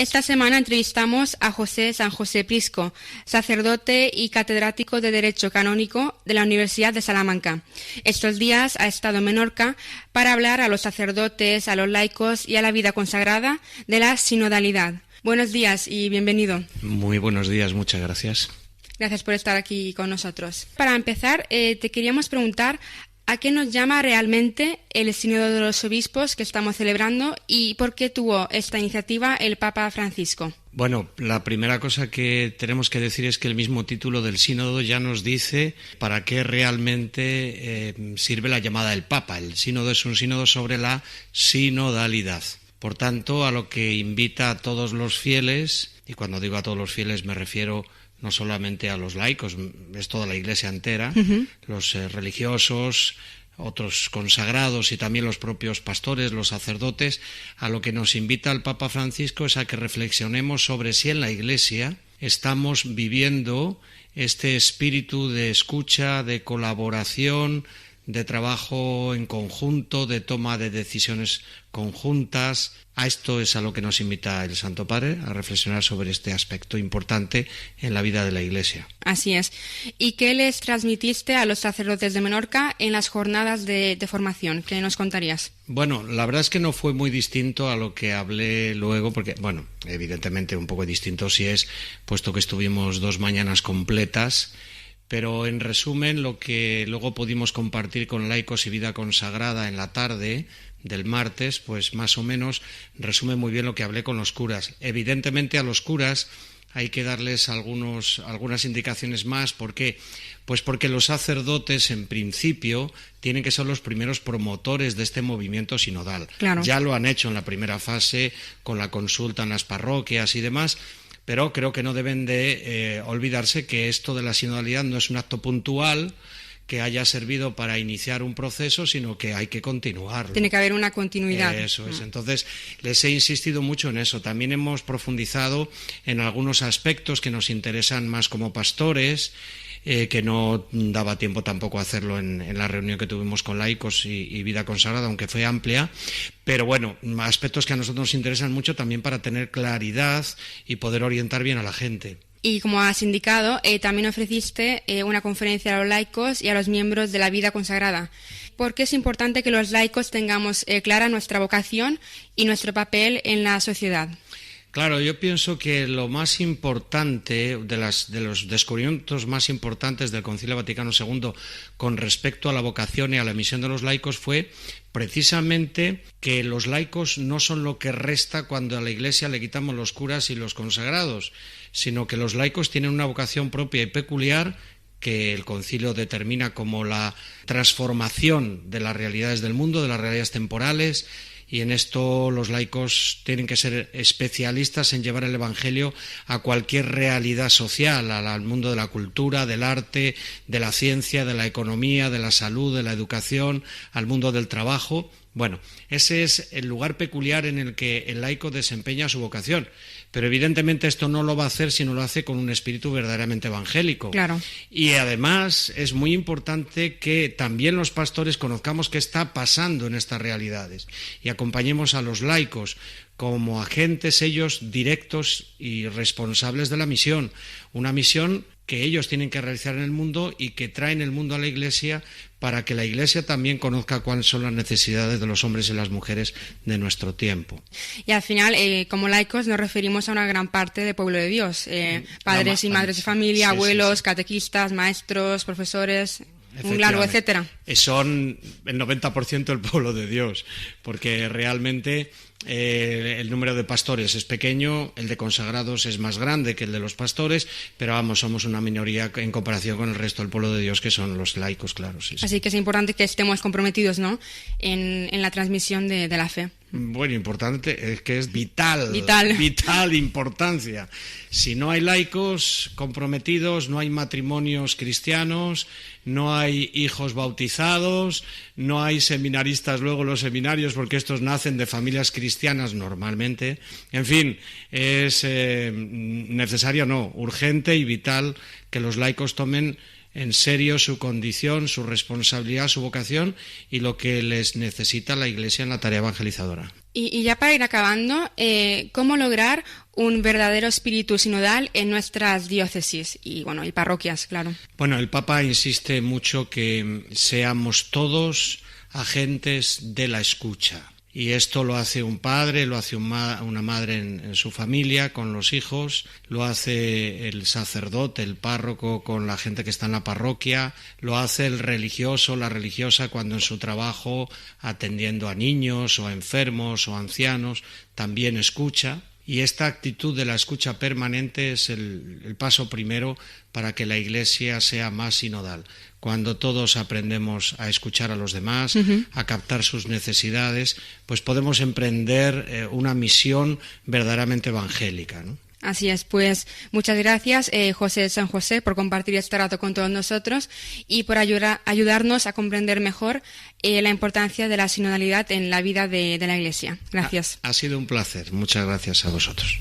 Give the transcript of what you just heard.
Esta semana entrevistamos a José San José Prisco, sacerdote y catedrático de Derecho Canónico de la Universidad de Salamanca. Estos días ha estado en Menorca para hablar a los sacerdotes, a los laicos y a la vida consagrada de la sinodalidad. Buenos días y bienvenido. Muy buenos días, muchas gracias. Gracias por estar aquí con nosotros. Para empezar, te queríamos preguntar ¿a qué nos llama realmente el Sínodo de los Obispos que estamos celebrando y por qué tuvo esta iniciativa el Papa Francisco? Bueno, la primera cosa que tenemos que decir es que el mismo título del Sínodo ya nos dice para qué realmente sirve la llamada del Papa. El Sínodo es un sínodo sobre la sinodalidad. Por tanto, a lo que invita a todos los fieles, y cuando digo a todos los fieles me refiero no solamente a los laicos, es toda la Iglesia entera, los religiosos, otros consagrados y también los propios pastores, los sacerdotes, a lo que nos invita el Papa Francisco es a que reflexionemos sobre si en la Iglesia estamos viviendo este espíritu de escucha, de colaboración, de trabajo en conjunto, de toma de decisiones conjuntas. A esto es a lo que nos invita el Santo Padre, a reflexionar sobre este aspecto importante en la vida de la Iglesia. Así es. ¿Y qué les transmitiste a los sacerdotes de Menorca en las jornadas de formación? ¿Qué nos contarías? Bueno, la verdad es que no fue muy distinto a lo que hablé luego, porque, bueno, evidentemente un poco distinto sí es, puesto que estuvimos 2 mañanas completas. Pero en resumen, lo que luego pudimos compartir con laicos y vida consagrada en la tarde del martes, pues más o menos resume muy bien lo que hablé con los curas. Evidentemente a los curas hay que darles algunas indicaciones más. ¿Por qué? Pues porque los sacerdotes, en principio, tienen que ser los primeros promotores de este movimiento sinodal. Claro. Ya lo han hecho en la primera fase, con la consulta en las parroquias y demás. Pero creo que no deben de olvidarse que esto de la sinodalidad no es un acto puntual que haya servido para iniciar un proceso, sino que hay que continuarlo. Tiene que haber una continuidad. Eso es. Entonces, les he insistido mucho en eso. También hemos profundizado en algunos aspectos que nos interesan más como pastores, que no daba tiempo tampoco a hacerlo en la reunión que tuvimos con laicos y vida consagrada, aunque fue amplia, pero bueno, aspectos que a nosotros nos interesan mucho también para tener claridad y poder orientar bien a la gente. Y como has indicado, también ofreciste una conferencia a los laicos y a los miembros de la vida consagrada. ¿Por qué es importante que los laicos tengamos clara nuestra vocación y nuestro papel en la sociedad? Claro, yo pienso que lo más importante, de los descubrimientos más importantes del Concilio Vaticano II con respecto a la vocación y a la misión de los laicos fue precisamente que los laicos no son lo que resta cuando a la Iglesia le quitamos los curas y los consagrados, sino que los laicos tienen una vocación propia y peculiar que el concilio determina como la transformación de las realidades del mundo, de las realidades temporales. Y en esto los laicos tienen que ser especialistas en llevar el Evangelio a cualquier realidad social, al mundo de la cultura, del arte, de la ciencia, de la economía, de la salud, de la educación, al mundo del trabajo. Bueno, ese es el lugar peculiar en el que el laico desempeña su vocación. Pero evidentemente esto no lo va a hacer si no lo hace con un espíritu verdaderamente evangélico. Claro. Y además es muy importante que también los pastores conozcamos qué está pasando en estas realidades y acompañemos a los laicos como agentes ellos directos y responsables de la misión. Una misión que ellos tienen que realizar en el mundo y que traen el mundo a la Iglesia para que la Iglesia también conozca cuáles son las necesidades de los hombres y las mujeres de nuestro tiempo. Y al final, como laicos, nos referimos a una gran parte del pueblo de Dios, padres y madres de familia, sí, abuelos, sí. Catequistas, maestros, profesores, un largo etcétera. Son el 90% del pueblo de Dios, porque realmente el número de pastores es pequeño, el de consagrados es más grande que el de los pastores, pero vamos, somos una minoría en comparación con el resto del pueblo de Dios, que son los laicos, claro. Sí, Así que es importante que estemos comprometidos, ¿no?, en la transmisión de la fe. Bueno, importante, es que es vital importancia. Si no hay laicos comprometidos, no hay matrimonios cristianos, no hay hijos bautizados, no hay seminaristas luego los seminarios, porque estos nacen de familias cristianas normalmente. En fin, es necesario, no, urgente y vital que los laicos tomen en serio su condición, su responsabilidad, su vocación y lo que les necesita la Iglesia en la tarea evangelizadora. Y ya para ir acabando, ¿cómo lograr un verdadero espíritu sinodal en nuestras diócesis y parroquias, claro? Bueno, el Papa insiste mucho que seamos todos agentes de la escucha. Y esto lo hace un padre, lo hace una madre en su familia, con los hijos, lo hace el sacerdote, el párroco con la gente que está en la parroquia, lo hace el religioso, la religiosa cuando en su trabajo atendiendo a niños o a enfermos o a ancianos también escucha. Y esta actitud de la escucha permanente es el paso primero para que la Iglesia sea más sinodal. Cuando todos aprendemos a escuchar a los demás, a captar sus necesidades, pues podemos emprender una misión verdaderamente evangélica, ¿no? Así es, pues muchas gracias José San José por compartir este rato con todos nosotros y por ayudarnos a comprender mejor la importancia de la sinodalidad en la vida de la Iglesia. Gracias. Ha sido un placer. Muchas gracias a vosotros.